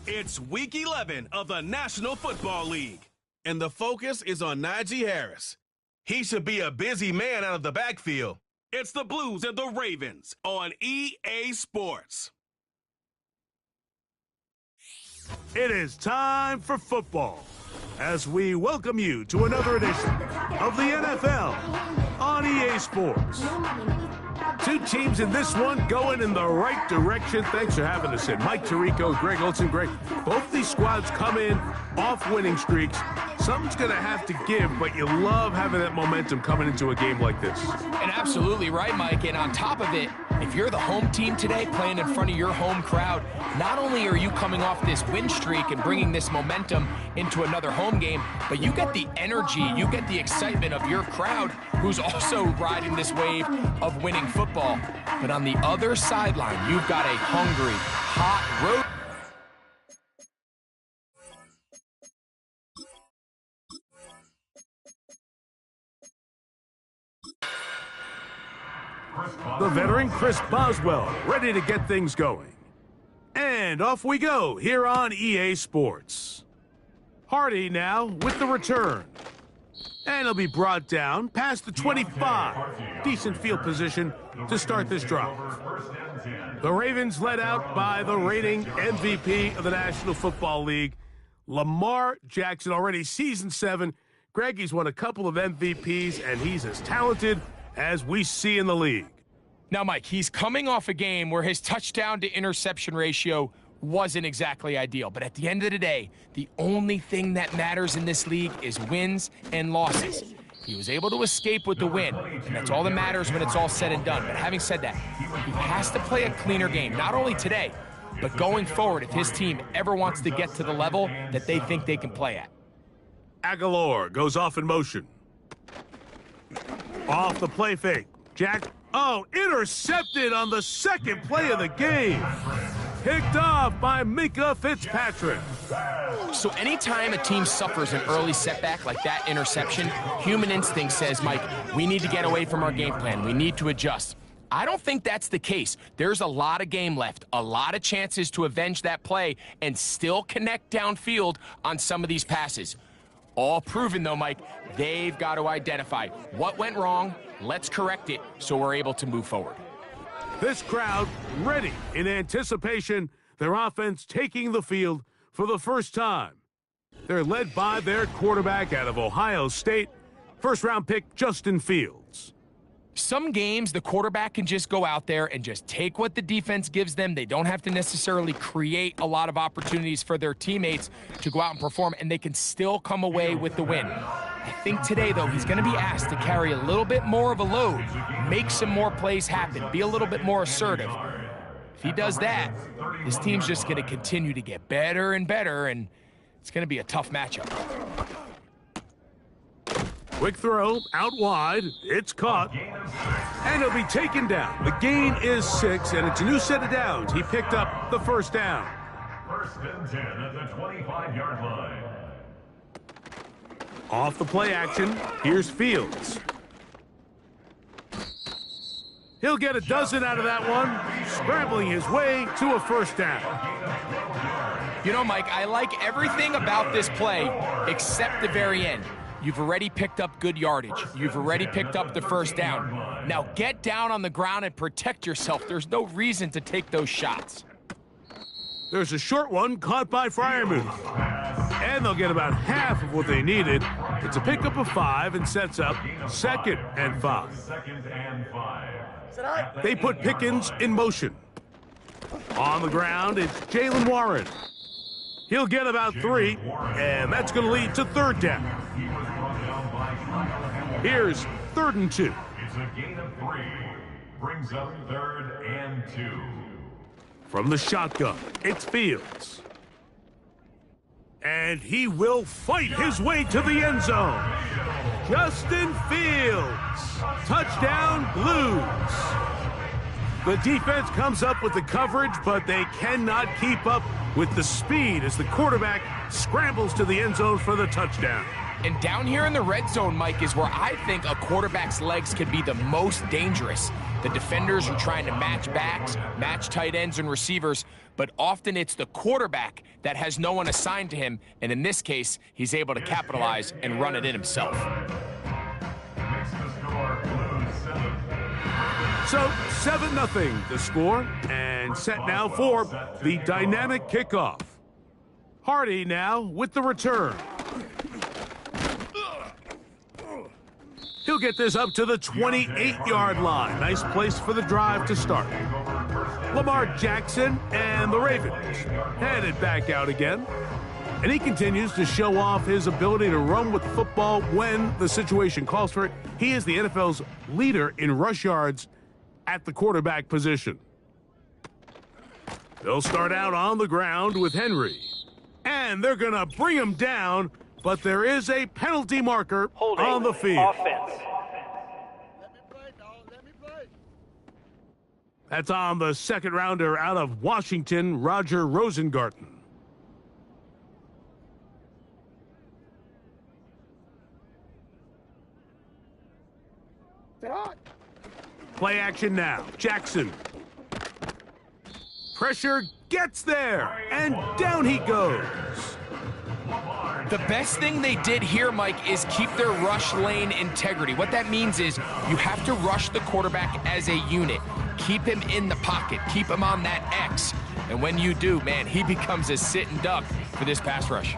It's Week 11 of the National Football League, and the focus is on Najee Harris. He should be a busy man out of the backfield. It's the Blues and the Ravens on EA Sports. It is time for football as we welcome you to another edition of the NFL on EA Sports. Two teams in this one going in the right direction. Thanks for having us in. Mike Tirico, Greg Olson. Greg, both these squads come in off winning streaks. Something's going to have to give, but you love having that momentum coming into a game like this. And absolutely right, Mike. And on top of it, if you're the home team today playing in front of your home crowd, not only are you coming off this win streak and bringing this momentum into another home game, but you get the energy, you get the excitement of your crowd who's also riding this wave of winning football. But on the other sideline, you've got a hungry, hot road. The veteran Chris Boswell ready to get things going. And off we go here on EA Sports. Hardy now with the return. And he'll be brought down past the 25. Decent field position to start this drive. The Ravens led out by the reigning MVP of the National Football League, Lamar Jackson, already season 7. Greg, he's won a couple of MVPs, and he's as talented as we see in the league. Now, Mike, he's coming off a game where his touchdown to interception ratio wasn't exactly ideal. But at the end of the day, the only thing that matters in this league is wins and losses. He was able to escape with the win, and that's all that matters when it's all said and done. But having said that, he has to play a cleaner game, not only today, but going forward if his team ever wants to get to the level that they think they can play at. Aguilar goes off in motion. Off the play fake. Jack, intercepted on the second play of the game. Picked off by Minkah Fitzpatrick. So anytime a team suffers an early setback like that interception, human instinct says, Mike, we need to get away from our game plan. We need to adjust. I don't think that's the case. There's a lot of game left, a lot of chances to avenge that play and still connect downfield on some of these passes. All proven, though, Mike, they've got to identify what went wrong, let's correct it so we're able to move forward. This crowd ready in anticipation, their offense taking the field for the first time. They're led by their quarterback out of Ohio State, first-round pick Justin Fields. Some games, the quarterback can just go out there and just take what the defense gives them. They don't have to necessarily create a lot of opportunities for their teammates to go out and perform, and they can still come away with the win. I think today, though, he's going to be asked to carry a little bit more of a load, make some more plays happen, be a little bit more assertive. If he does that, his team's just going to continue to get better and better, and it's going to be a tough matchup. Quick throw, out wide, it's caught, and he'll be taken down. The gain is 6, and it's a new set of downs. He picked up the first down. First and 10 at the 25-yard line. Off the play action, here's Fields. He'll get a dozen out of that one, scrambling his way to a first down. You know, Mike, I like everything about this play except the very end. You've already picked up good yardage. You've already picked up the first down. Now get down on the ground and protect yourself. There's no reason to take those shots. There's a short one caught by Freiermuth. And they'll get about half of what they needed. It's a pickup of 5 and sets up 2nd and 5. They put Pickens in motion. On the ground, it's Jalen Warren. He'll get about 3, and that's going to lead to 3rd down. Here's 3rd and 2. It's a gain of 3. Brings up 3rd and 2. From the shotgun, it's Fields. And he will fight his way to the end zone. Justin Fields. Touchdown, Blues. The defense comes up with the coverage, but they cannot keep up with the speed as the quarterback scrambles to the end zone for the touchdown. And down here in the red zone, Mike, is where I think a quarterback's legs can be the most dangerous. The defenders are trying to match backs, match tight ends and receivers, but often it's the quarterback that has no one assigned to him, and in this case, he's able to capitalize and run it in himself. Makes the score Blues 7. So 7-0 the score, and set now for the dynamic kickoff. Hardy now with the return. He'll get this up to the 28-yard line. Nice place for the drive to start. Lamar Jackson and the Ravens headed back out again. And he continues to show off his ability to run with the football when the situation calls for it. He is the NFL's leader in rush yards at the quarterback position. They'll start out on the ground with Henry. And they're going to bring him down, but there is a penalty marker on the field. Offense. That's on the second rounder out of Washington, Roger Rosengarten. Play action now. Jackson. Pressure gets there, and down he goes. The best thing they did here, Mike, is keep their rush lane integrity. What that means is you have to rush the quarterback as a unit. Keep him in the pocket. Keep him on that X. And when you do, man, he becomes a sitting duck for this pass rush.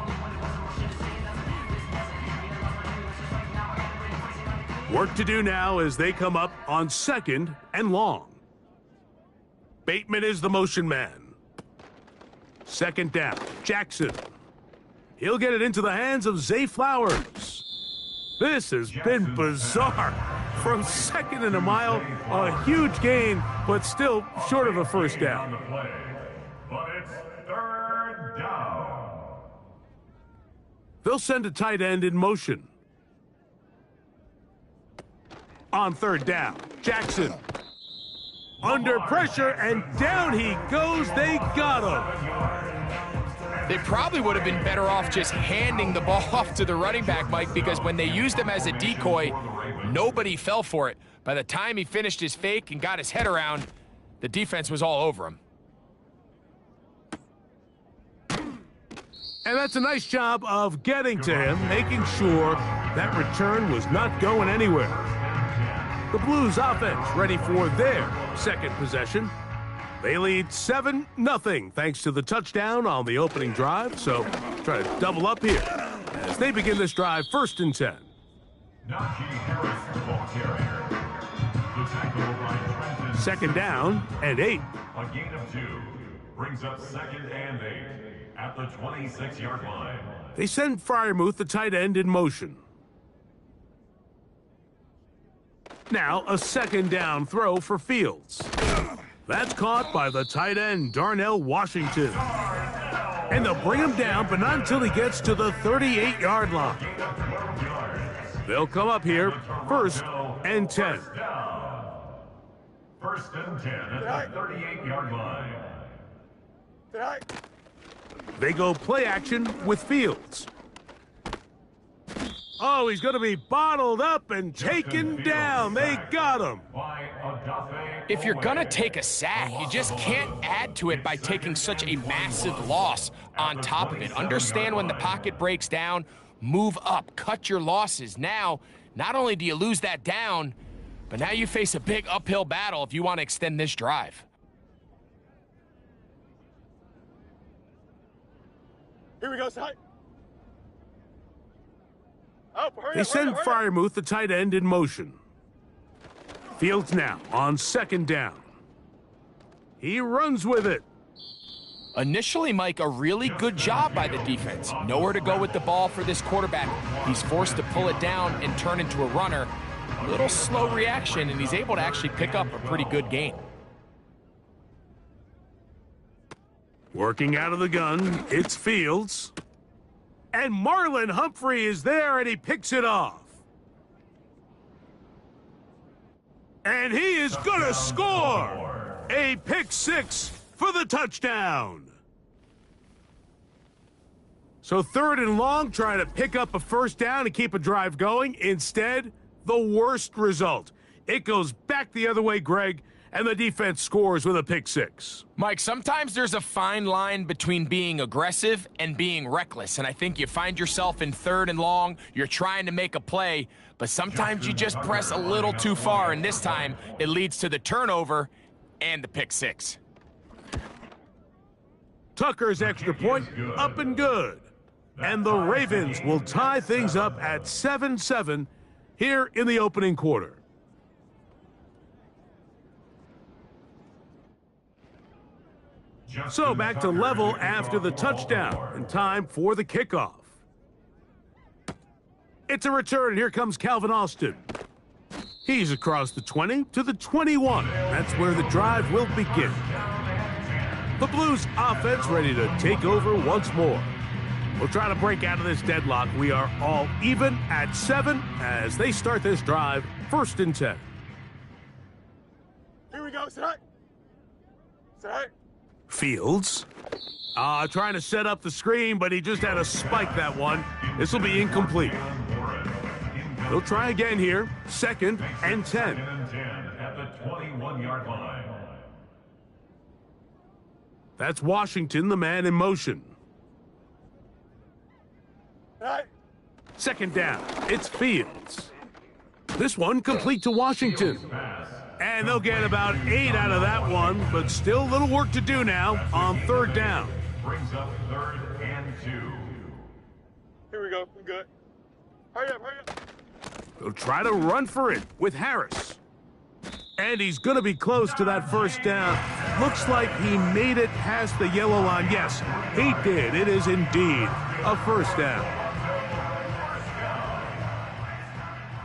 Work to do now as they come up on 2nd and long. Bateman is the motion man. 2nd down. Jackson. He'll get it into the hands of Zay Flowers. This has been bizarre. From 2nd and a mile, a huge gain, but still short of a first down. But it's 3rd down. They'll send a tight end in motion. On 3rd down, Jackson. Under pressure, and down he goes. They got him. They probably would have been better off just handing the ball off to the running back, Mike, because when they used him as a decoy, nobody fell for it. By the time he finished his fake and got his head around, the defense was all over him. And that's a nice job of getting to him, making sure that return was not going anywhere. The Blues offense ready for their 2nd possession. They lead 7-0 thanks to the touchdown on the opening drive. So try to double up here as they begin this drive 1st and 10. Najee Harris ball carrier. The tackle by Trenton. 2nd down and 8. A gain of 2 brings up 2nd and 8 at the 26-yard line. They send Freiermuth, the tight end, in motion. Now a 2nd down throw for Fields. That's caught by the tight end, Darnell Washington. And they'll bring him down, but not until he gets to the 38-yard line. They'll come up here 1st and 10. 1st and 10 at the 38-yard line. They go play action with Fields. Oh, he's going to be bottled up and taken down. They got him. If you're going to take a sack, you just can't add to it by taking such a massive loss on top of it. Understand when the pocket breaks down, move up, cut your losses. Now, not only do you lose that down, but now you face a big uphill battle if you want to extend this drive. Here we go, side. They send Freiermuth, the tight end, in motion. Fields now on 2nd down. He runs with it. Initially, Mike, a really good job by the defense. Nowhere to go with the ball for this quarterback. He's forced to pull it down and turn into a runner. A little slow reaction, and he's able to actually pick up a pretty good gain. Working out of the gun, it's Fields. And Marlon Humphrey is there, and he picks it off. And he is going to score a pick 6 for the touchdown. So 3rd and long, trying to pick up a 1st down and keep a drive going. Instead, the worst result. It goes back the other way, Greg, and the defense scores with a pick six. Mike, sometimes there's a fine line between being aggressive and being reckless, and I think you find yourself in 3rd and long, you're trying to make a play, but sometimes you just press a little too far, and this time it leads to the turnover and the pick six. Tucker's extra point up and good. And the Ravens will tie things up at 7-7 here in the opening quarter. So back to level after the touchdown, and time for the kickoff. It's a return, and here comes Calvin Austin. He's across the 20 to the 21. That's where the drive will begin. The Blues offense ready to take over once more. We'll try to break out of this deadlock. We are all even at 7 as they start this drive, 1st and 10. Here we go. Sit high. Sit high. Fields. Trying to set up the screen, but he just had to spike that one. This will be incomplete. They'll try again here. 2nd and 10. At the 21-yard line. That's Washington, the man in motion. Sit high. 2nd down. It's Fields. This one complete to Washington. And they'll get about 8 out of that one, but still a little work to do now on 3rd down. Brings up 3rd and 2. Here we go. We good. Hurry up. Hurry up. They'll try to run for it with Harris. And he's going to be close to that 1st down. Looks like he made it past the yellow line. Yes, he did. It is indeed a 1st down.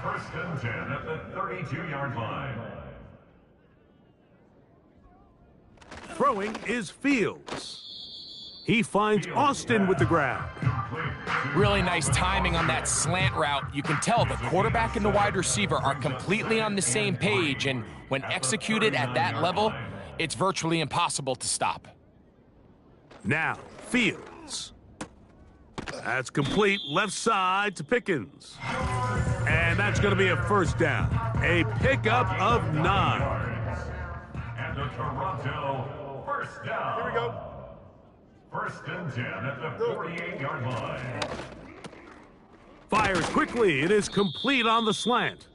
1st and 10 at the 32-yard line. Throwing is Fields. He finds Austin with the grab. Really nice timing on that slant route. You can tell the quarterback and the wide receiver are completely on the same page, and when executed at that level, it's virtually impossible to stop. Now, Fields. That's complete left side to Pickens. And that's going to be a 1st down. A pickup of 9. And the Toronto 1st down. Here we go. 1st and 10 at the 48-yard line. Fires quickly. It is complete on the slant.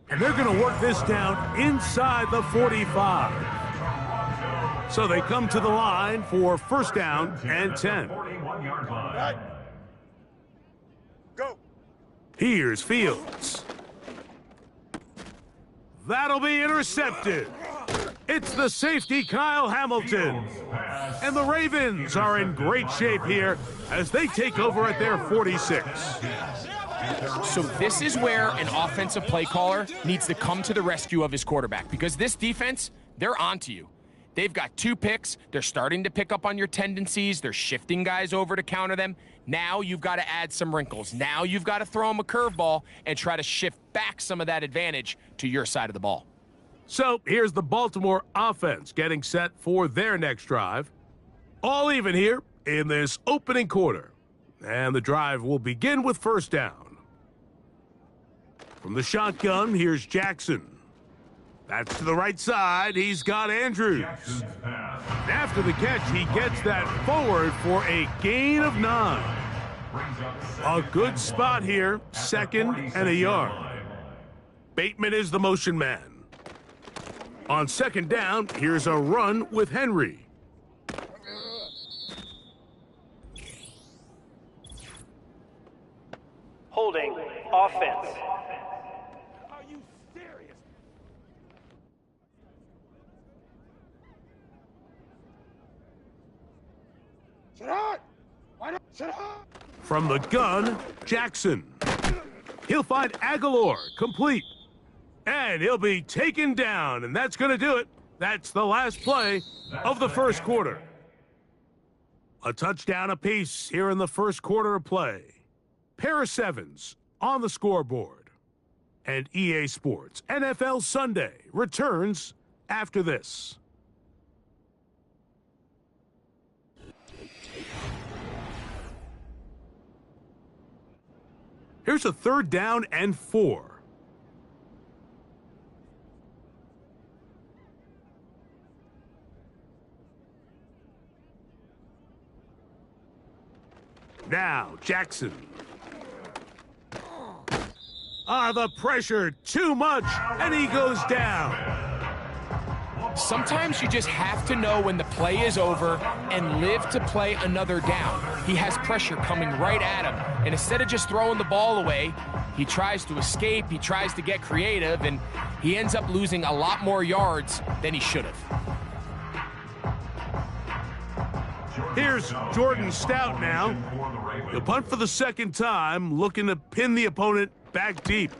And they're going to work this down inside the 45. So they come to the line for 1st down and 10. 41-yard line. Right. Go. Here's Fields. That'll be intercepted. It's the safety, Kyle Hamilton. And the Ravens are in great shape here as they take over at their 46. So this is where an offensive play caller needs to come to the rescue of his quarterback, because this defense, they're onto you. They've got 2 picks. They're starting to pick up on your tendencies. They're shifting guys over to counter them. Now you've got to add some wrinkles. Now you've got to throw them a curveball and try to shift back some of that advantage to your side of the ball. So here's the Baltimore offense getting set for their next drive. All even here in this opening quarter. And the drive will begin with 1st down. From the shotgun, here's Jackson. That's to the right side. He's got Andrews. After the catch, he gets that forward for a gain of 9. A good spot here, 2nd and a yard. Bateman is the motion man. On 2nd down, here's a run with Henry. Holding offense. Are you serious? Sit high. Why not? Sit high. From the gun, Jackson. He'll find Aguilar, complete. And he'll be taken down, and that's going to do it. That's the last play of the 1st quarter. A touchdown apiece here in the 1st quarter of play. Pair of 7s on the scoreboard. And EA Sports NFL Sunday returns after this. Here's a 3rd down and 4. Now, Jackson. The pressure, too much, and he goes down. Sometimes you just have to know when the play is over and live to play another down. He has pressure coming right at him, and instead of just throwing the ball away, he tries to escape, he tries to get creative, and he ends up losing a lot more yards than he should have. Here's Jordan Stout now. The punt for the second time, looking to pin the opponent back deep.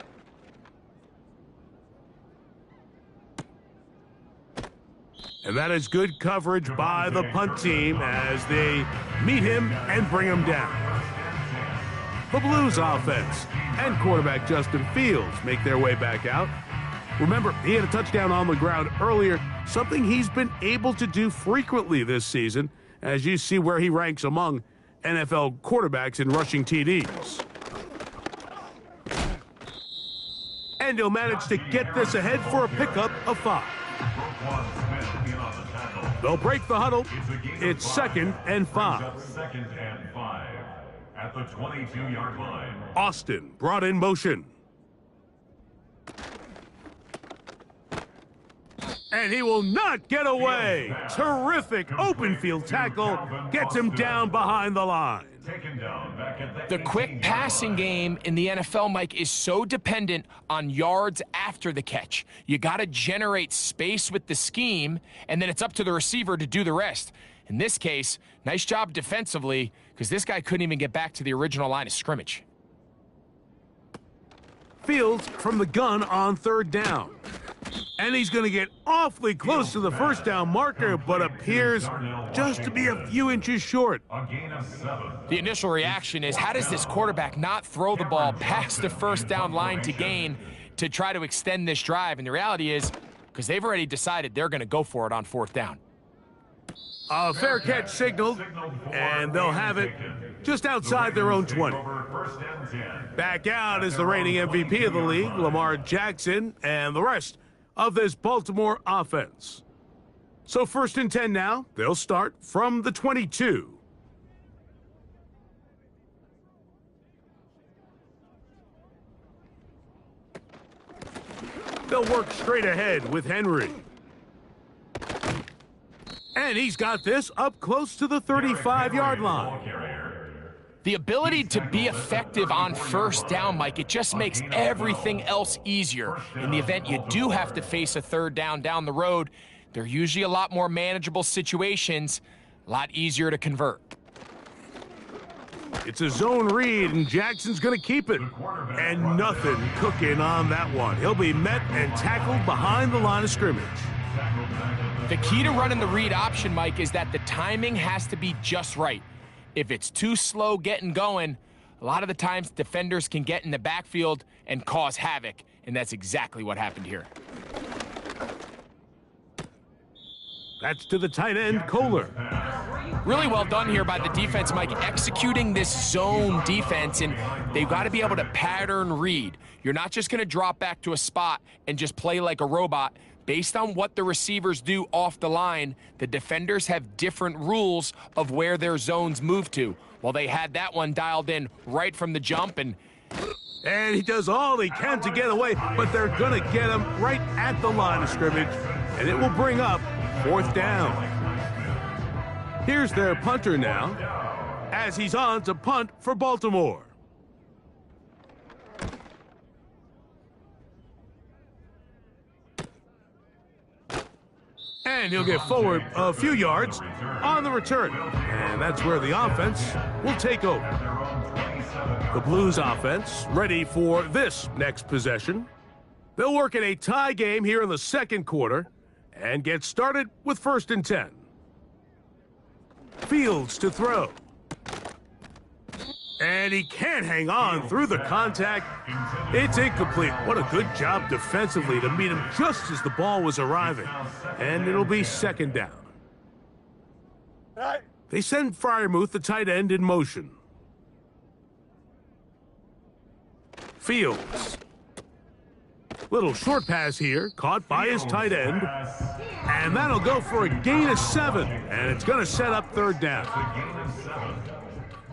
And that is good coverage by the punt team as they meet him and bring him down. The Blues offense and quarterback Justin Fields make their way back out. Remember, he had a touchdown on the ground earlier, something he's been able to do frequently this season, as you see where he ranks among NFL quarterbacks in rushing TDs. And he'll manage to get this ahead for a pickup of 5. They'll break the huddle. It's 2nd and 5. Second and 5 at the 22-yard line. Austin brought in motion. And he will not get away. Terrific open field tackle. Gets him down behind the line. The quick passing game in the NFL, Mike, is so dependent on yards after the catch. You got to generate space with the scheme, and then it's up to the receiver to do the rest. In this case, nice job defensively, because this guy couldn't even get back to the original line of scrimmage. Fields from the gun on 3rd down. And he's going to get awfully close to the first down marker, but appears just to be a few inches short. The initial reaction is, how does this quarterback not throw the ball past the first down line to gain to try to extend this drive? And the reality is, because they've already decided they're going to go for it on 4th down. A fair catch signaled, and they'll have it just outside their own 20. Back out is the reigning MVP of the league, Lamar Jackson, and the rest of this Baltimore offense. So 1st and 10 now. They'll start from the 22. They'll work straight ahead with Henry. And he's got this up close to the 35-yard line. The ability to be effective on 1st down, Mike, it just makes everything else easier. In the event you do have to face a 3rd down the road, they're usually a lot more manageable situations, a lot easier to convert. It's a zone read, and Jackson's going to keep it. And nothing cooking on that one. He'll be met and tackled behind the line of scrimmage. The key to running the read option, Mike, is that the timing has to be just right. If it's too slow getting going, a lot of the times defenders can get in the backfield and cause havoc, and that's exactly what happened here. That's to the tight end, Kohler. Really well done here by the defense, Mike, executing this zone defense, and they've got to be able to pattern read. You're not just going to drop back to a spot and just play like a robot. Based on what the receivers do off the line, the defenders have different rules of where their zones move to. Well, they had that one dialed in right from the jump, and he does all he can to get away, but they're going to get him right at the line of scrimmage, and it will bring up 4th down. Here's their punter now, as he's on to punt for Baltimore. And he'll get forward a few yards on the return. And that's where the offense will take over. The Blues offense ready for this next possession. They'll work in a tie game here in the 2nd quarter and get started with 1st and 10. Fields to throw. And he can't hang on through the contact. It's incomplete. What a good job defensively to meet him just as the ball was arriving. And it'll be 2nd down. They send Freiermuth, the tight end, in motion. Fields. Little short pass here, caught by his tight end. And that'll go for a gain of 7. And it's going to set up 3rd down.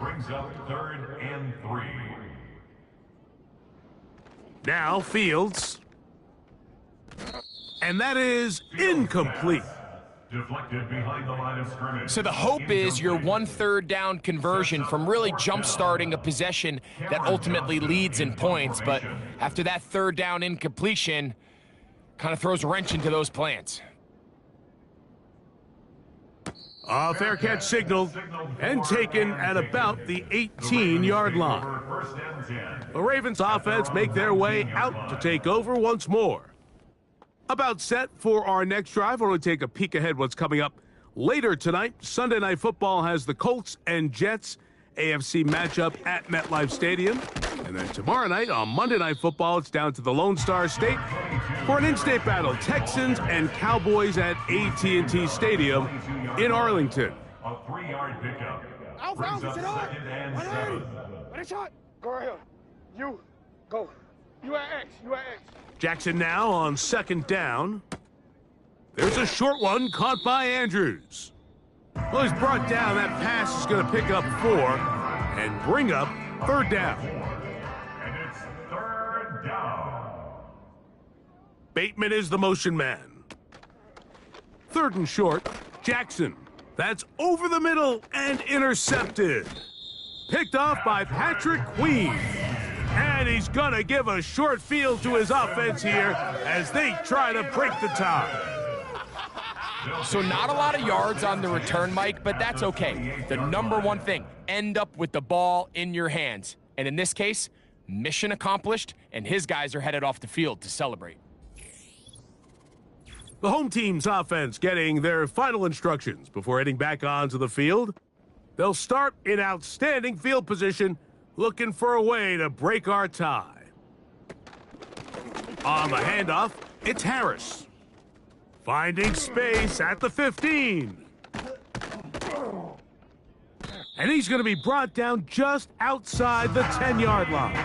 brings up 3rd and 3. Now Fields. And that is incomplete. Deflected behind the line of scrimmage. So the hope is your 1 3rd down conversion from really jump-starting a possession that ultimately leads in points. But after that 3rd down incompletion, kind of throws a wrench into those plans. A fair catch signaled and taken at about the 18-yard line. The Ravens offense make their way out to take over once more. About set for our next drive. I want to take a peek ahead what's coming up later tonight. Sunday Night Football has the Colts and Jets AFC matchup at MetLife Stadium. And then tomorrow night on Monday Night Football, it's down to the Lone Star State for an in-state battle. Texans and Cowboys at AT&T Stadium in Arlington. A 3-yard pickup. Alpha, sit on. 2nd and 7. What a shot. Go right here. You, go. You at X, you at X. Jackson now on 2nd down. There's a short one caught by Andrews. Well, he's brought down. That pass is going to pick up 4 and bring up 3rd down. And it's 3rd down. Bateman is the motion man. 3rd and short. Jackson. That's over the middle and intercepted. Picked off by Patrick Queen. And he's going to give a short field to his offense here as they try to break the tie. So not a lot of yards on the return, Mike, but that's okay. The number one thing, end up with the ball in your hands. And in this case, mission accomplished, and his guys are headed off the field to celebrate. The home team's offense getting their final instructions before heading back onto the field. They'll start in outstanding field position, looking for a way to break our tie. On the handoff, it's Harris. Finding space at the 15. And he's going to be brought down just outside the 10-yard line.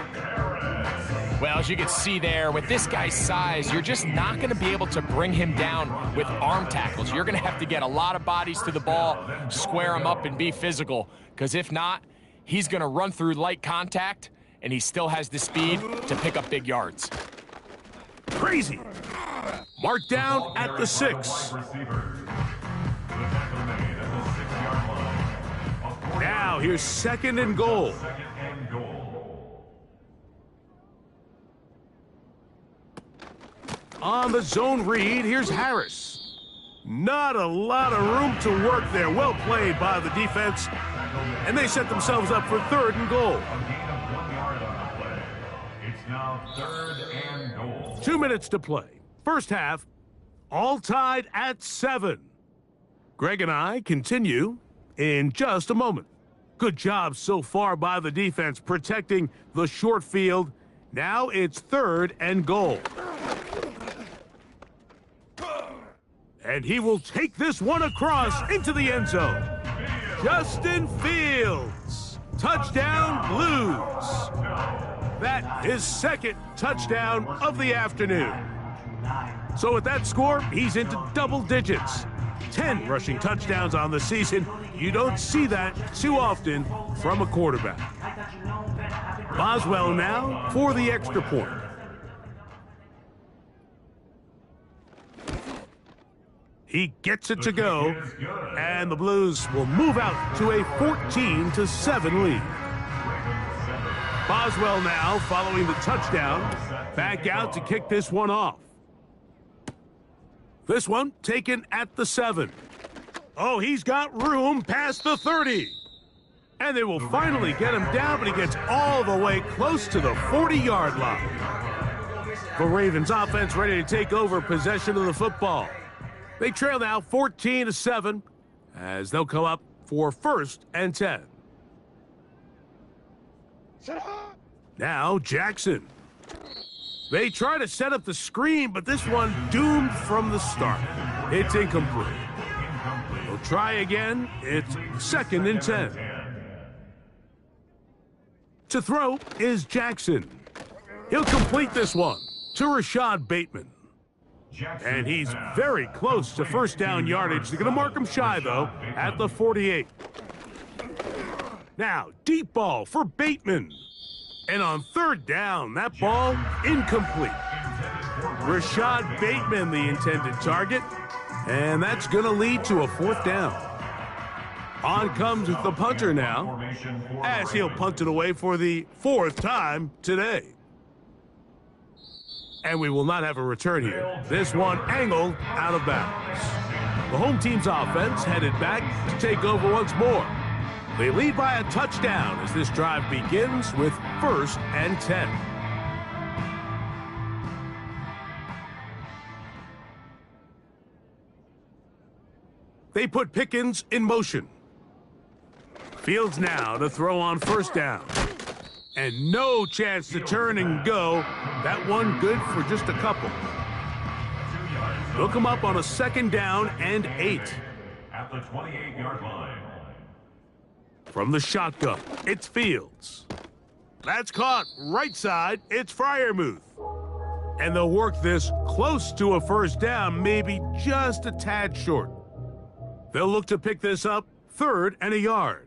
Well, as you can see there, with this guy's size, you're just not going to be able to bring him down with arm tackles. You're going to have to get a lot of bodies to the ball, square him up, and be physical. Because if not, he's going to run through light contact, and he still has the speed to pick up big yards. Crazy. Marked down at the 6. Now here's 2nd and goal. On the zone read, here's Harris. Not a lot of room to work there. Well played by the defense. And they set themselves up for 3rd and goal. It's now 3rd and goal. 2 minutes to play. First half, all tied at 7. Greg and I continue in just a moment. Good job so far by the defense protecting the short field. Now it's 3rd and goal. And he will take this one across into the end zone. Justin Fields. Touchdown, Blues. That is 2nd touchdown of the afternoon. So with that score, he's into double digits. 10 rushing touchdowns on the season. You don't see that too often from a quarterback. Boswell now for the extra point. He gets it to go, and the Blues will move out to a 14-7 lead. Boswell now following the touchdown, back out to kick this one off. This one taken at the 7. Oh, he's got room past the 30. And they will finally get him down, but he gets all the way close to the 40-yard line. The Ravens offense ready to take over possession of the football. They trail now 14-7 as they'll come up for 1st and 10. Now Jackson. They try to set up the screen, but this one doomed from the start. It's incomplete. They'll try again. It's 2nd and 10. To throw is Jackson. He'll complete this one to Rashad Bateman. And he's very close to 1st down yardage. They're going to mark him shy, though, at the 48. Now, deep ball for Bateman. And on third down, that ball incomplete. Rashad Bateman, the intended target. And that's going to lead to a fourth down. On comes the punter now, as he'll punt it away for the fourth time today. And we will not have a return here. This one angled out of bounds. The home team's offense headed back to take over once more. They lead by a touchdown as this drive begins with 1st and 10. They put Pickens in motion. Fields now to throw on 1st down. And no chance to turn and go. That one good for just a couple. Look him up on a 2nd down and 8. At the 28-yard line. From the shotgun, it's Fields. That's caught right side, it's Freiermuth. And they'll work this close to a 1st down, maybe just a tad short. They'll look to pick this up 3rd and a yard.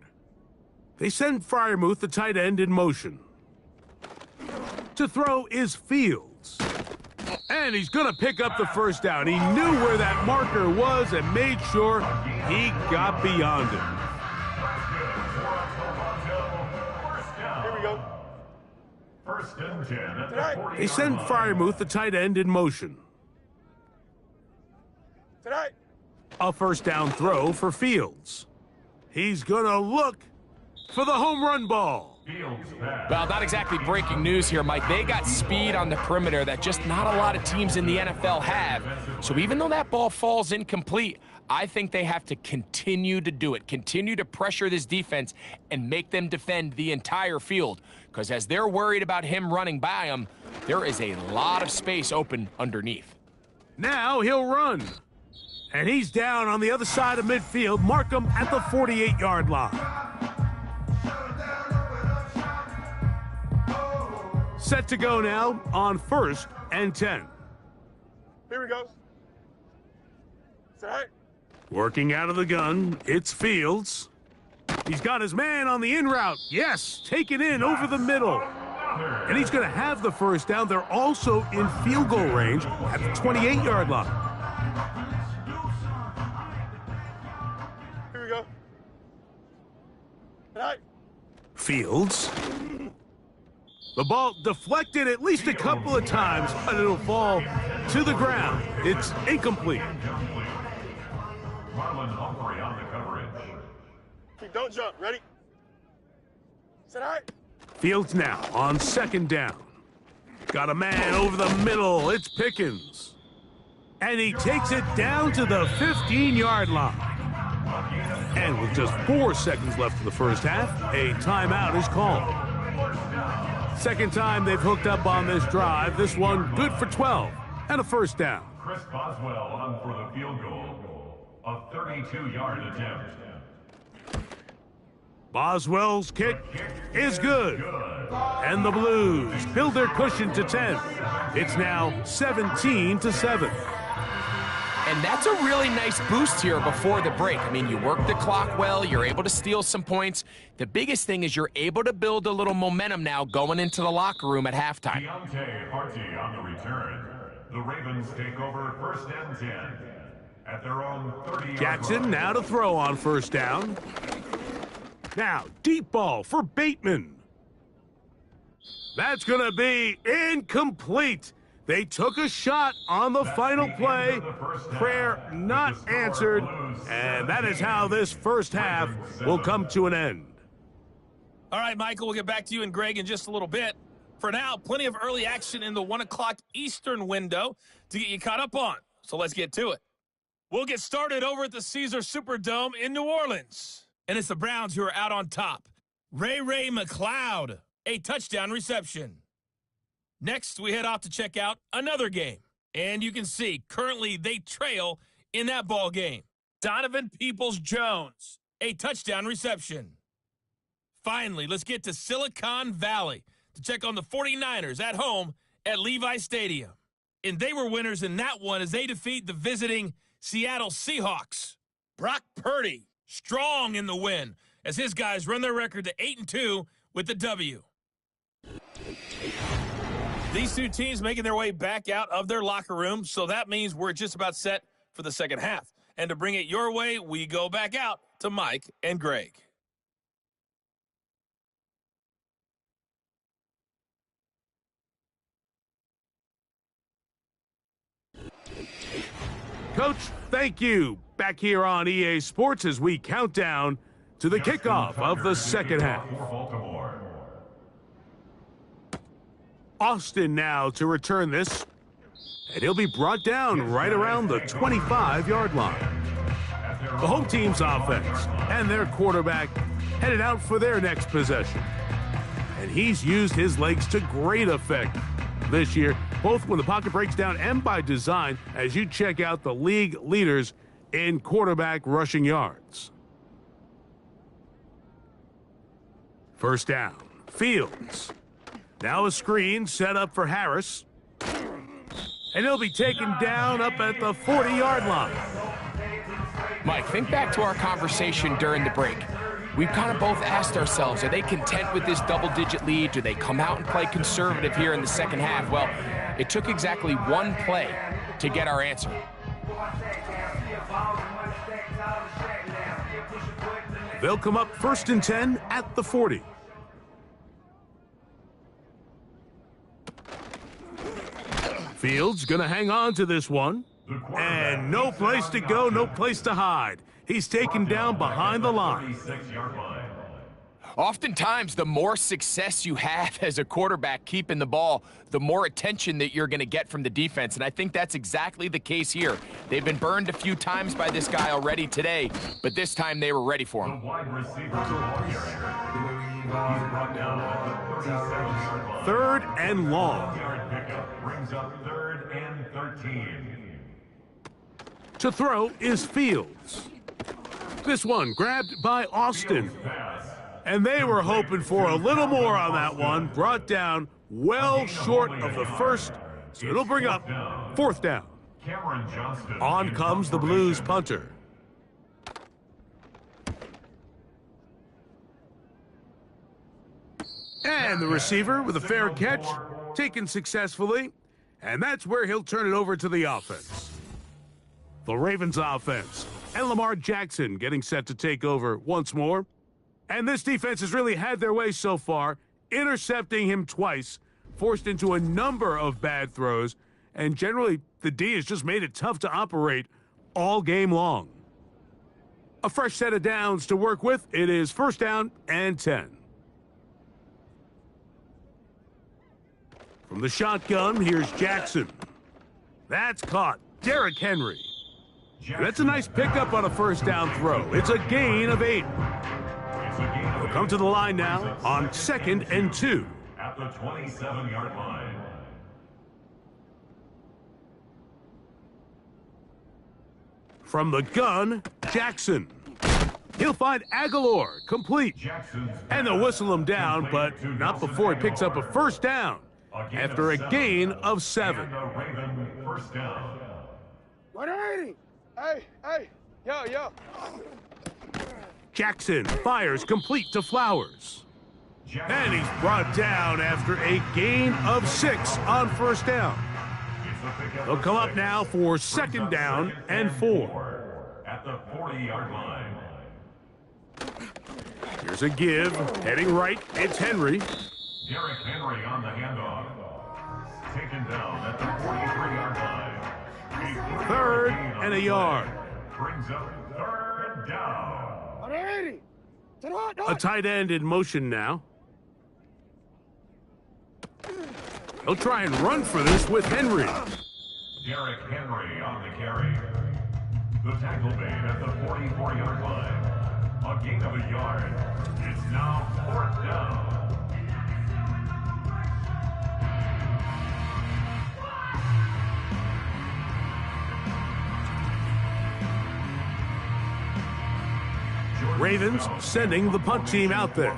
They send Freiermuth, the tight end, in motion. To throw is Fields. And he's going to pick up the 1st down. He knew where that marker was and made sure he got beyond it. Here we go. 1st and 10 at the 40-yard They send line. Freiermuth, the tight end, in motion. Tonight. A 1st down throw for Fields. He's going to look for the home run ball. Well, not exactly breaking news here, Mike. They got speed on the perimeter that just not a lot of teams in the NFL have. So even though that ball falls incomplete, I think they have to continue to do it, continue to pressure this defense and make them defend the entire field. Because as they're worried about him running by them, there is a lot of space open underneath. Now he'll run. And he's down on the other side of midfield. Mark him at the 48-yard line. Set to go now on 1st and 10. Here we go. Tonight. Working out of the gun, it's Fields. He's got his man on the in route. Yes, taken in over the middle. And he's going to have the 1st down. They're also in field goal range at the 28-yard line. Here we go. Tonight. Fields. The ball deflected at least a couple of times, but it'll fall to the ground. It's incomplete. Marlon Humphrey on the coverage. Don't jump. Ready? Tonight. Fields now on 2nd down. Got a man over the middle. It's Pickens. And he takes it down to the 15-yard line. And with just 4 seconds left of the 1st half, a timeout is called. 2nd time they've hooked up on this drive. This one good for 12 and a 1st down. Chris Boswell on for the field goal. A 32-yard attempt. Boswell's kick is good. And the Blues build their cushion to 10. It's now 17-7. And that's a really nice boost here before the break. I mean, you work the clock well, you're able to steal some points. The biggest thing is you're able to build a little momentum now going into the locker room at halftime. Deontay Harty on the return. The Ravens take over 1st and 10 at their own 30-yard Jackson line. now to throw on 1st down. Now, deep ball for Bateman. That's going to be incomplete. They took a shot on the final play. Prayer not answered. And that is how this 1st half will come to an end. All right, Michael, we'll get back to you and Greg in just a little bit. For now, plenty of early action in the 1 o'clock Eastern window to get you caught up on. So let's get to it. We'll get started over at the Caesar Superdome in New Orleans. And it's the Browns who are out on top. Ray McCloud, a touchdown reception. Next, we head off to check out another game. And you can see, currently they trail in that ball game. Donovan Peoples-Jones, a touchdown reception. Finally, let's get to Silicon Valley to check on the 49ers at home at Levi Stadium. And they were winners in that one as they defeat the visiting Seattle Seahawks. Brock Purdy, strong in the win, as his guys run their record to 8-2 with the W. These two teams making their way back out of their locker room, so that means we're just about set for the second half. And to bring it your way, we go back out to Mike and Greg. Coach, thank you. Back here on EA Sports as we count down to the kickoff of the second half. Austin now to return this. And he'll be brought down right around the 25-yard line. The home team's offense and their quarterback headed out for their next possession. And he's used his legs to great effect this year, both when the pocket breaks down and by design, as you check out the league leaders in quarterback rushing yards. First down, Fields. Now a screen set up for Harris. And he'll be taken down up at the 40-yard line. Mike, think back to our conversation during the break. We've kind of both asked ourselves, are they content with this double-digit lead? Do they come out and play conservative here in the second half? Well, it took exactly one play to get our answer. They'll come up 1st and 10 at the 40. Fields gonna hang on to this one. And no place to go, no place to hide. He's taken down behind the line. Oftentimes, the more success you have as a quarterback keeping the ball, the more attention that you're going to get from the defense. And I think that's exactly the case here. They've been burned a few times by this guy already today, but this time they were ready for him. Third and long. Brings up 3rd and 13. To throw is Fields. This one grabbed by Austin. And they were hoping for a little more on that one. Brought down well short of the first. So it'll bring up 4th down. On comes the Blues punter. And the receiver with a fair catch, taken successfully. And that's where he'll turn it over to the offense. The Ravens offense and Lamar Jackson getting set to take over once more. And this defense has really had their way so far, intercepting him twice, forced into a number of bad throws, and generally the D has just made it tough to operate all game long. A fresh set of downs to work with. It is 1st down and 10. From the shotgun, here's Jackson. That's caught. Derrick Henry. That's a nice pickup on a 1st down throw. It's a gain of 8. We'll come to the line now on 2nd and 2. At the 27-yard line. From the gun, Jackson. He'll find Aguilar complete. And they'll whistle him down, but not before he picks up a 1st down. After a gain of 7. First down. 180. Hey, yo. Jackson fires complete to Flowers. And he's brought down after a gain of 6 on 1st down. They'll come up now for 2nd down and 4. At the 40-yard line. Here's a give. Heading right, it's Henry. Derrick Henry on the handoff. Taken down at the 43-yard line. 3rd and a yard. Brings up 3rd down. 180. A tight end in motion now. He'll try and run for this with Henry. Derrick Henry on the carry. The tackle made at the 44-yard line. A gain of a yard. It's now 4th down. Ravens sending the punt team out there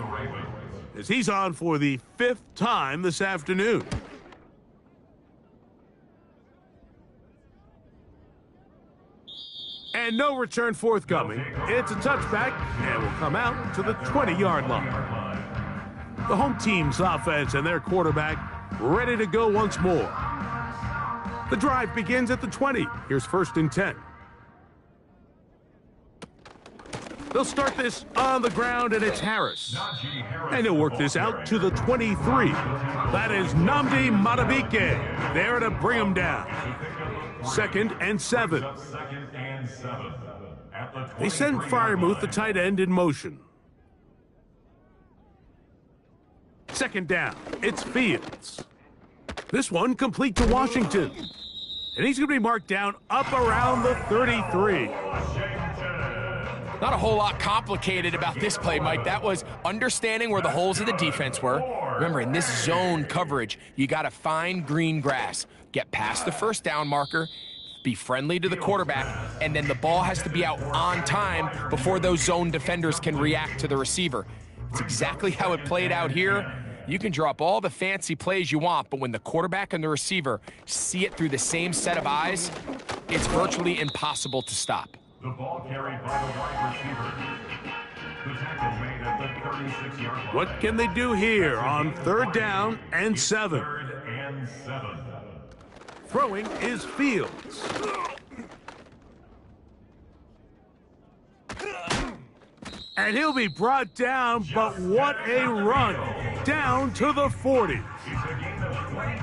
as he's on for the 5th time this afternoon. And no return forthcoming. It's a touchback and will come out to the 20-yard line. The home team's offense and their quarterback ready to go once more. The drive begins at the 20. Here's 1st and 10. They'll start this on the ground, and it's Harris. And he'll work this out to the 23. That is Mgm25 there to bring him down. 2nd and 7. They send Freiermuth, the tight end, in motion. 2nd down. It's Fields. This one complete to Washington. And he's going to be marked down up around the 33. Not a whole lot complicated about this play, Mike. That was understanding where the holes of the defense were. Remember, in this zone coverage, you got to find green grass. Get past the 1st down marker, be friendly to the quarterback, and then the ball has to be out on time before those zone defenders can react to the receiver. It's exactly how it played out here. You can draw up all the fancy plays you want, but when the quarterback and the receiver see it through the same set of eyes, it's virtually impossible to stop. The ball carried by the wide receiver. The tackle made at the 36-yard line. What can they do here on 3rd down and 7? 3rd and 7. Throwing is Fields. And he'll be brought down, but what a run. Down to the 40.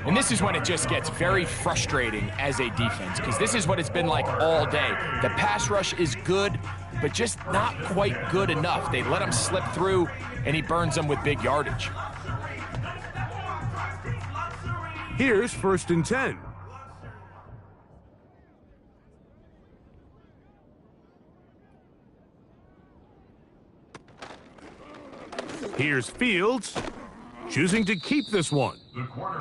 And this is when it just gets very frustrating as a defense, because this is what it's been like all day. The pass rush is good, but just not quite good enough. They let him slip through, and he burns them with big yardage. Here's 1st and 10. Here's Fields, choosing to keep this one.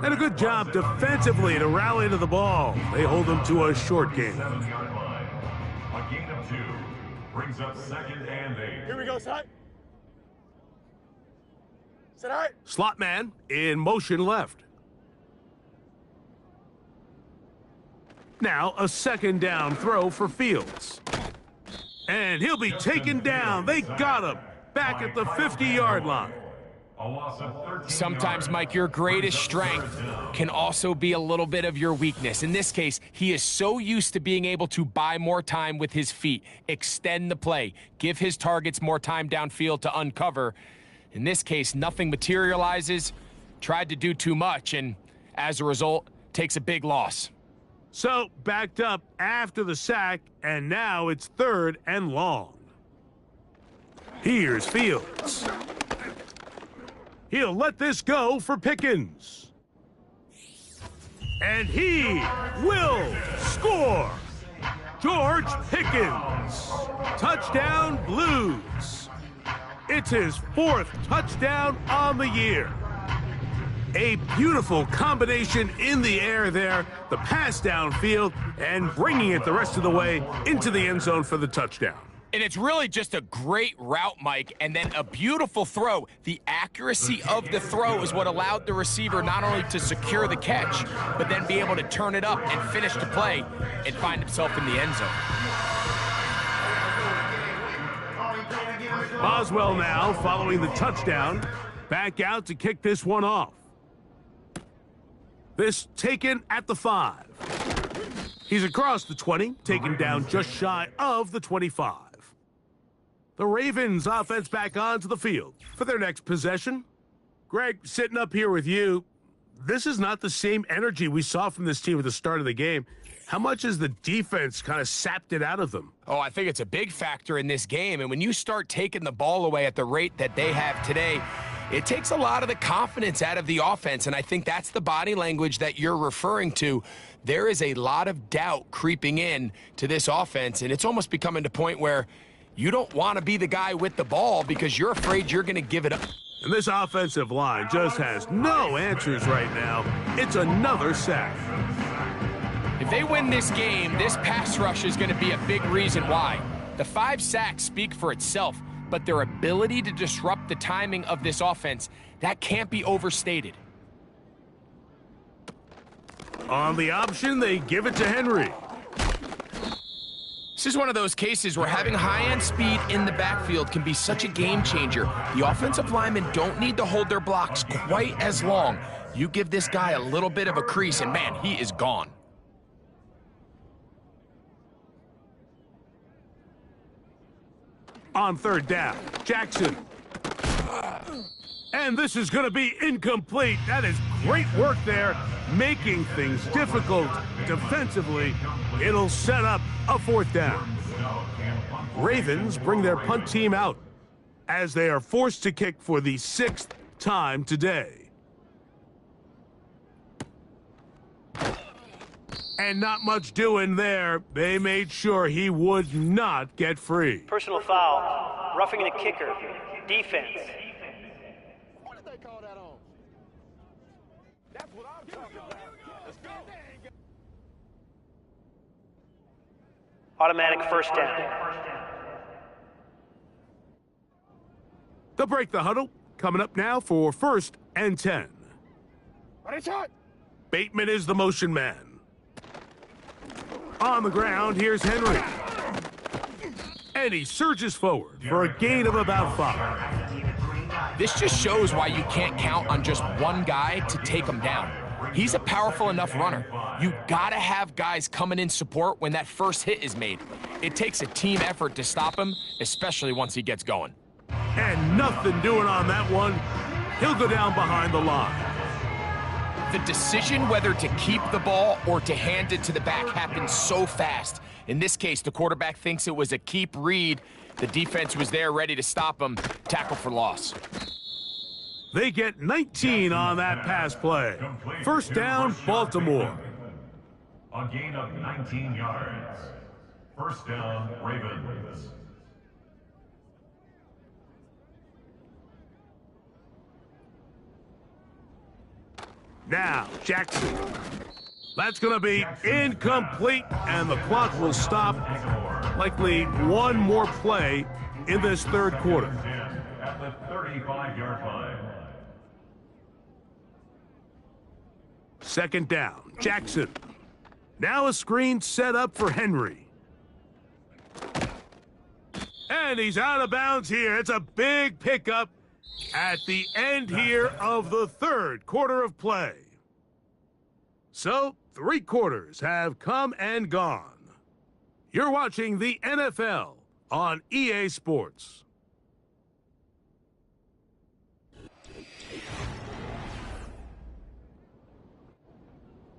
And a good job defensively to rally to the ball. They hold them to a short game. 7-yard line. A gain of 2 brings up 2nd and 8. Here we go, Side. Sit high. Slot man in motion left. Now a 2nd down throw for Fields. And he'll be taken down. They got him back at the 50-yard line. Sometimes, Mike, your greatest strength can also be a little bit of your weakness. In this case, he is so used to being able to buy more time with his feet, extend the play, give his targets more time downfield to uncover. In this case, nothing materializes, tried to do too much, and as a result, takes a big loss. So, backed up after the sack, and now it's 3rd and long. Here's Fields. He'll let this go for Pickens. And he will score. George Pickens. Touchdown Blues. It's his 4th touchdown on the year. A beautiful combination in the air there, the pass downfield, and bringing it the rest of the way into the end zone for the touchdown. And it's really just a great route, Mike, and then a beautiful throw. The accuracy of the throw is what allowed the receiver not only to secure the catch, but then be able to turn it up and finish the play and find himself in the end zone. Boswell now, following the touchdown, back out to kick this one off. This taken at the 5. He's across the 20, taken down just shy of the 25. The Ravens offense back onto the field for their next possession. Greg, sitting up here with you, this is not the same energy we saw from this team at the start of the game. How much has the defense kind of sapped it out of them? Oh, I think it's a big factor in this game. And when you start taking the ball away at the rate that they have today, it takes a lot of the confidence out of the offense. And I think that's the body language that you're referring to. There is a lot of doubt creeping in to this offense. And it's almost becoming to the point where you don't want to be the guy with the ball because you're afraid you're going to give it up. And this offensive line just has no answers right now. It's another sack. If they win this game, this pass rush is going to be a big reason why. The 5 sacks speak for itself, but their ability to disrupt the timing of this offense, that can't be overstated. On the option, they give it to Henry. This is one of those cases where having high-end speed in the backfield can be such a game changer. The offensive linemen don't need to hold their blocks quite as long. You give this guy a little bit of a crease, and man, he is gone. On third down, Jackson. And this is going to be incomplete. That is great work there, making things difficult defensively. It'll set up a fourth down. Ravens bring their punt team out as they are forced to kick for the 6th time today. And not much doing there. They made sure he would not get free. Personal foul. Roughing the kicker. Defense. What did they call that on? That's what I'm talking about. Let's go. Automatic first down. They'll break the huddle. Coming up now for 1st and 10. Ready, shot. Bateman is the motion man. On the ground, here's Henry. And he surges forward for a gain of about 5. This just shows why you can't count on just one guy to take him down. He's a powerful enough runner. You gotta have guys coming in support when that first hit is made. It takes a team effort to stop him, especially once he gets going. And nothing doing on that one. He'll go down behind the line. The decision whether to keep the ball or to hand it to the back happens so fast. In this case, the quarterback thinks it was a keep read. The defense was there ready to stop him. Tackle for loss. They get 19 on that pass play. First down, Baltimore. A gain of 19 yards. First down, Ravens. Now, Jackson. That's going to be incomplete, and the clock will stop. Likely one more play in this third quarter. At the 35-yard line. Second down, Jackson. Now a screen set up for Henry. And he's out of bounds here. It's a big pickup at the end here of the third quarter of play. So, 3 quarters have come and gone. You're watching the NFL on EA Sports.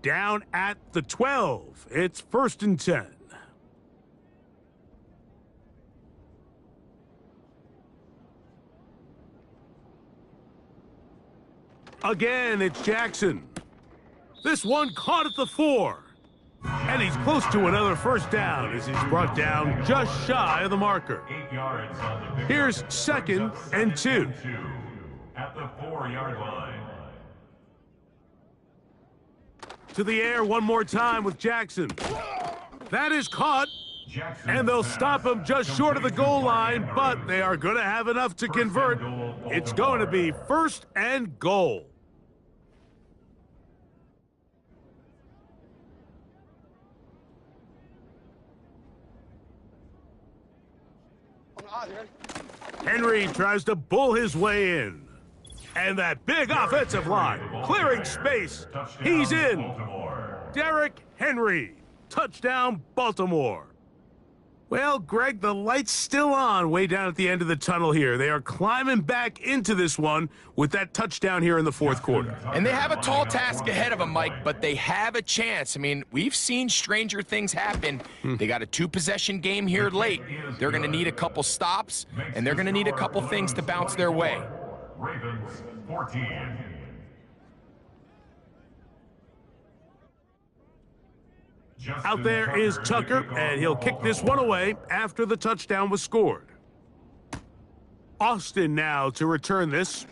Down at the 12. It's 1st and 10. Again, it's Jackson. This one caught at the 4. And he's close to another first down as he's brought down just shy of the marker. 8 yards on the pickup. Here's 2nd and 2. At the 4-yard line. To the air one more time with Jackson. That is caught. And they'll stop him just short of the goal line, but they are going to have enough to convert. It's going to be 1st and goal. Henry tries to bull his way in. And that big offensive line, clearing space. He's in. Derrick Henry. Touchdown, Baltimore. Well, Greg, the light's still on way down at the end of the tunnel here. They are climbing back into this one with that touchdown here in the 4th quarter. And they have a tall task ahead of them, Mike, but they have a chance. I mean, we've seen stranger things happen. They got a 2-possession game here late. They're going to need a couple stops, and they're going to need a couple things to bounce their way. Ravens 14. Out there is Tucker, and he'll kick this one away after the touchdown was scored. Austin now to return this.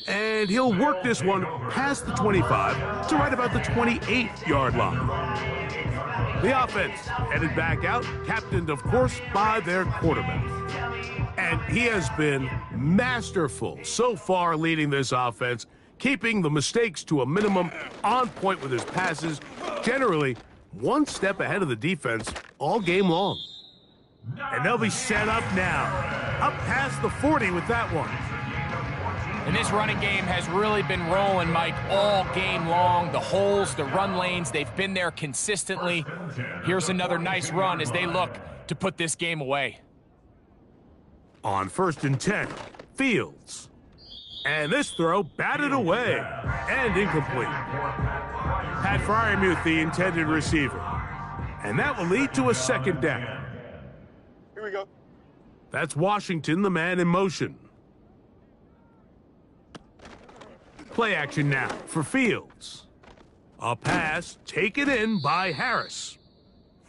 And he'll work this one past the 25 to right about the 28-yard line. The offense headed back out, captained, of course, by their quarterback. And he has been masterful so far leading this offense, keeping the mistakes to a minimum, on point with his passes, generally one step ahead of the defense all game long. And they'll be set up now. Up past the 40 with that one. And this running game has really been rolling, Mike, all game long. The holes, the run lanes, they've been there consistently. Here's another nice run as they look to put this game away. On 1st and 10, Fields. And this throw batted away and incomplete. Pat Fryermuth, the intended receiver. And that will lead to a 2nd down. Here we go. That's Washington, the man in motion. Play action now for Fields. A pass taken in by Harris.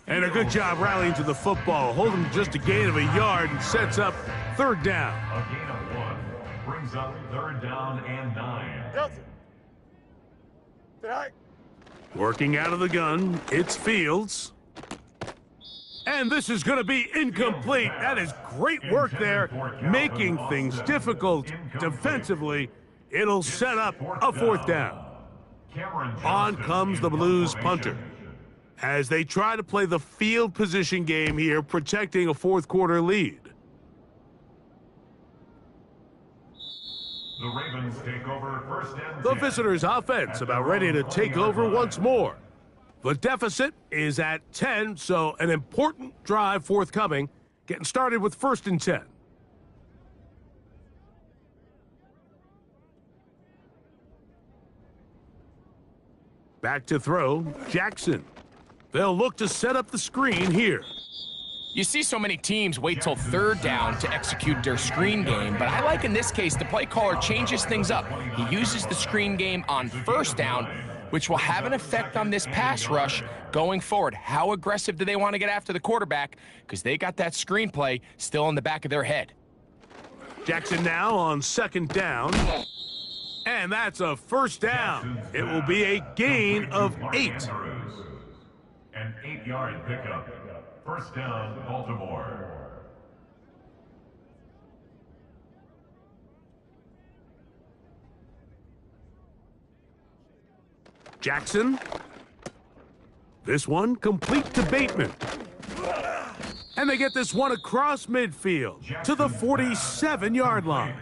And a good job rallying to the football, holding just a gain of a yard and sets up 3rd down. A gain of 1 brings up 3rd down and 9. Johnson. Tonight. Working out of the gun, it's Fields. And this is going to be incomplete. That is great work there, making things difficult defensively. It'll set up a 4th down. On comes the Blues punter as they try to play the field position game here, protecting a 4th quarter lead. The Ravens take over 1st and The 10. visitors' offense about ready to take over once more. The deficit is at 10, so an important drive forthcoming, getting started with 1st and 10. Back to throw, Jackson. They'll look to set up the screen here. You see so many teams wait till 3rd down to execute their screen game, but I like in this case the play caller changes things up. He uses the screen game on 1st down, which will have an effect on this pass rush going forward. How aggressive do they want to get after the quarterback? Because they got that screen play still in the back of their head. Jackson now on 2nd down. And that's a 1st down. It will be a gain of 8. An 8-yard pickup. 1st down, Baltimore. Jackson. This one complete to Bateman. And they get this one across midfield to the 47-yard line.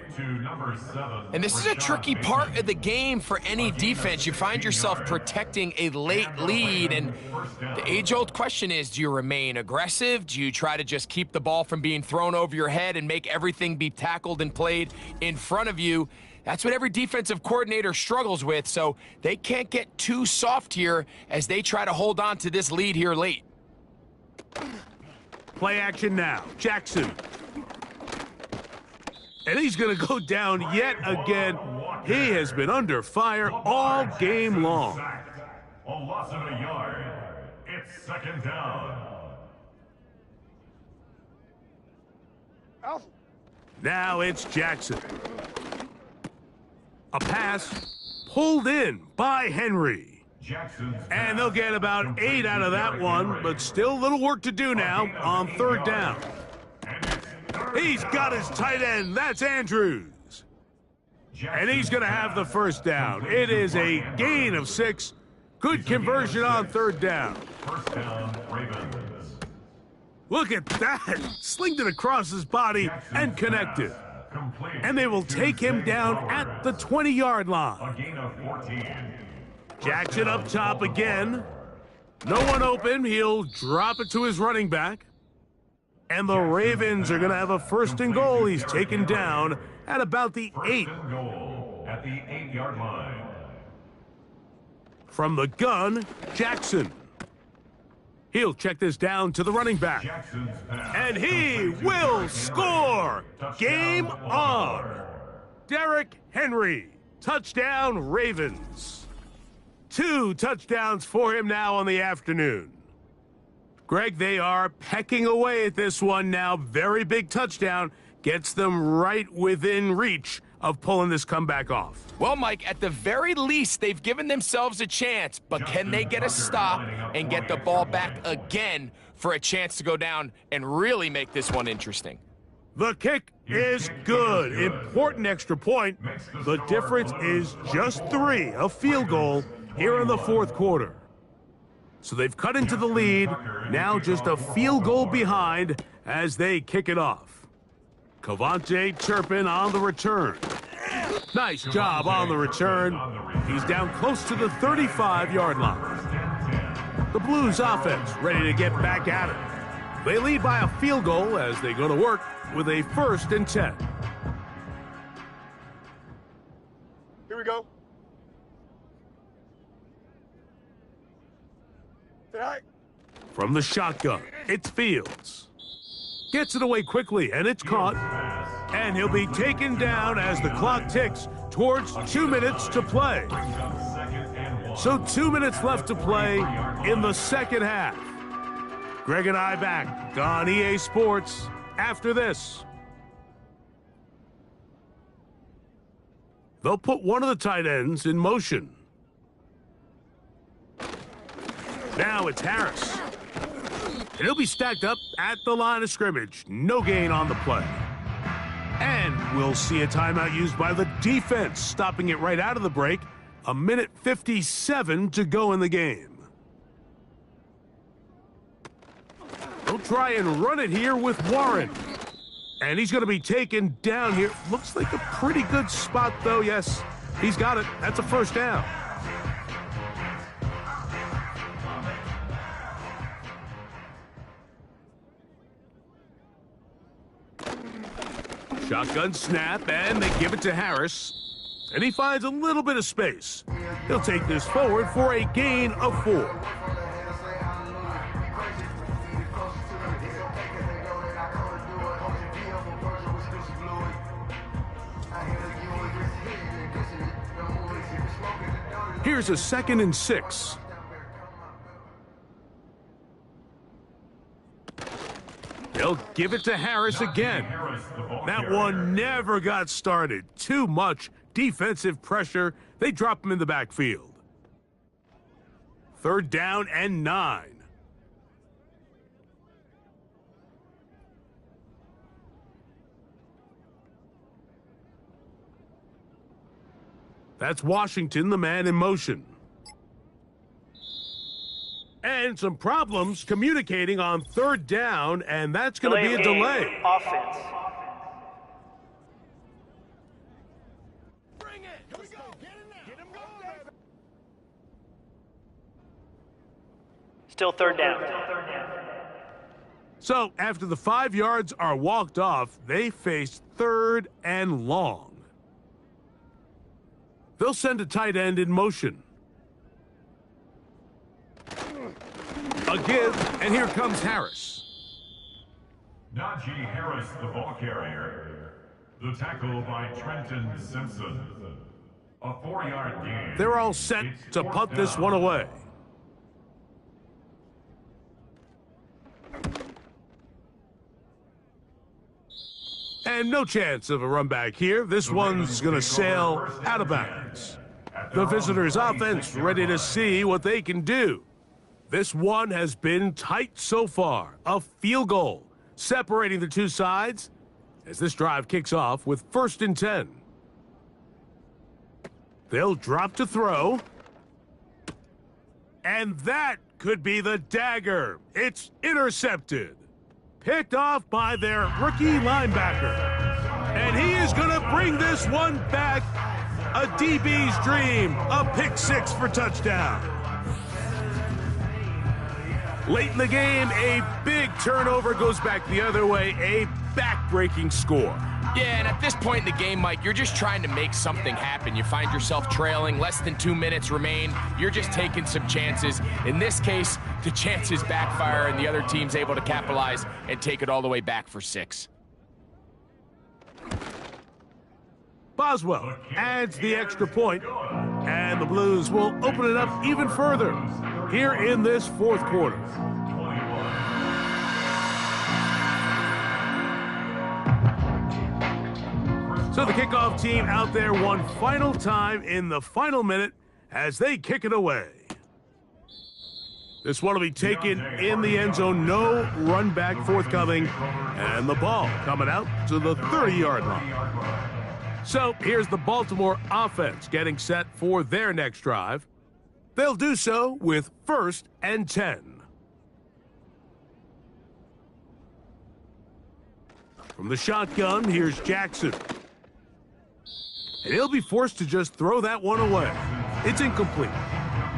And this is a tricky part of the game for any defense. You find yourself protecting a late lead, and the age-old question is, do you remain aggressive? Do you try to just keep the ball from being thrown over your head and make everything be tackled and played in front of you? That's what every defensive coordinator struggles with, so they can't get too soft here as they try to hold on to this lead here late. Play action now. Jackson. And he's going to go down yet again. He has been under fire all game long. A loss of a yard. It's 2nd down. Now it's Jackson. A pass pulled in by Henry. And they'll get about 8 out of that one, but still a little work to do now on 3rd down. He's got his tight end. That's Andrews. And he's going to have the 1st down. It is a gain of 6. Good conversion on 3rd down. 1st down, Ravens. Look at that. Slinged it across his body and connected. And they will take him down at the 20-yard line. A gain of 14. Jackson up top again. No one open. He'll drop it to his running back. And the Ravens are going to have a 1st and goal. He's taken down at about the 8. 1st and goal at the 8-yard line. From the gun, Jackson. He'll check this down to the running back. And he will score. Game on. Derrick Henry. Touchdown, Ravens. 2 touchdowns for him now on the afternoon. Greg, they are pecking away at this one now. Very big touchdown. Gets them right within reach of pulling this comeback off. Well, Mike, at the very least, they've given themselves a chance, but can they get a stop and get the ball back again for a chance to go down and really make this one interesting? The kick is good. Important extra point. The difference is just 3, a field goal here in the 4th quarter. So they've cut into the lead, now just a field goal behind as they kick it off. Cavante Turpin on the return. Nice job on the return. He's down close to the 35-yard line. The Blues offense ready to get back at it. They lead by a field goal as they go to work with a 1st and 10. Here we go. Say hi. From the shotgun, it's Fields. Gets it away quickly, and it's caught. And he'll be taken down as the clock ticks towards 2 minutes to play. So 2 minutes left to play in the second half. Greg and I back on EA Sports after this. They'll put one of the tight ends in motion. Now it's Harris. And he'll be stacked up at the line of scrimmage. No gain on the play. And we'll see a timeout used by the defense, stopping it right out of the break. 1:57 to go in the game. They'll try and run it here with Warren. And he's going to be taken down here. Looks like a pretty good spot, though. Yes, he's got it. That's a 1st down. Shotgun snap, and they give it to Harris. And he finds a little bit of space. He'll take this forward for a gain of 4. Here's a 2nd and 6. They'll give it to Harris again. That one never got started. Too much defensive pressure. They drop him in the backfield. 3rd down and 9. That's Washington, the man in motion. And some problems communicating on 3rd down, and that's going to be a delay. Offense. Bring it. Here we go. Get in there. Get him going. Still 3rd down. So after the 5 yards are walked off, they face 3rd and long. They'll send a tight end in motion. A give, and here comes Harris. Najee Harris, the ball carrier. The tackle by Trenton Simpson. A 4-yard gain. They're all set to punt this one away. And no chance of a run back here. This one's going to sail out of bounds. The visitors' offense ready to see what they can do. This one has been tight so far. A field goal separating the two sides as this drive kicks off with 1st and 10. They'll drop to throw. And that could be the dagger. It's intercepted. Picked off by their rookie linebacker. And he is going to bring this one back. A DB's dream. A pick 6 for touchdown. Late in the game, a big turnover goes back the other way. A back-breaking score. Yeah, and at this point in the game, Mike, you're just trying to make something happen. You find yourself trailing, less than 2 minutes remain. You're just taking some chances. In this case, the chances backfire, and the other team's able to capitalize and take it all the way back for 6. Boswell adds the extra point, and the Blues will open it up even further here in this 4th quarter. So the kickoff team out there one final time in the final minute as they kick it away. This one will be taken in the end zone. No run back forthcoming. And the ball coming out to the 30-yard line. So here's the Baltimore offense getting set for their next drive. They'll do so with 1st and 10. From the shotgun, here's Jackson. And he'll be forced to just throw that one away. It's incomplete.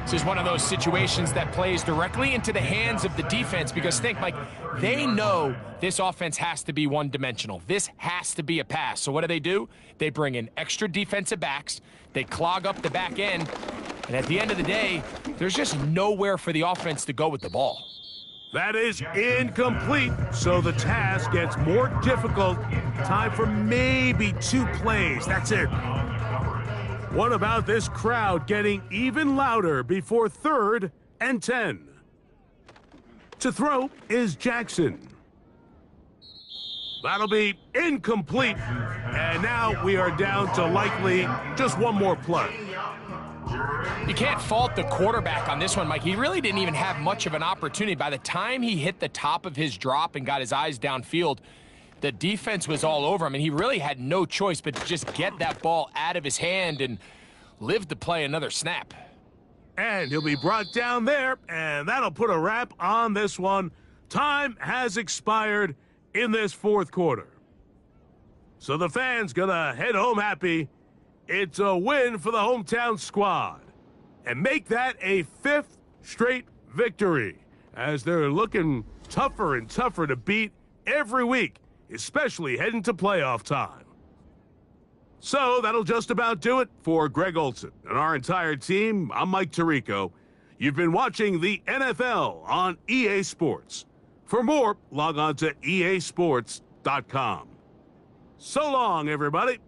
This is one of those situations that plays directly into the hands of the defense because think, Mike, they know this offense has to be one-dimensional. This has to be a pass. So what do? They bring in extra defensive backs. They clog up the back end. And at the end of the day, there's just nowhere for the offense to go with the ball. That is incomplete, so the task gets more difficult. Time for maybe 2 plays. That's it. What about this crowd getting even louder before 3rd and 10? To throw is Jackson. That'll be incomplete. And now we are down to likely just one more play. You can't fault the quarterback on this one, Mike. He really didn't even have much of an opportunity. By the time he hit the top of his drop and got his eyes downfield, the defense was all over him, and he really had no choice but to just get that ball out of his hand and live to play another snap. And he'll be brought down there, and that'll put a wrap on this one. Time has expired in this 4th quarter. So the fans gonna head home happy. It's a win for the hometown squad. And make that a 5th straight victory, as they're looking tougher and tougher to beat every week, especially heading to playoff time. So that'll just about do it for Greg Olson and our entire team. I'm Mike Tirico. You've been watching the NFL on EA Sports. For more, log on to easports.com. So long, everybody.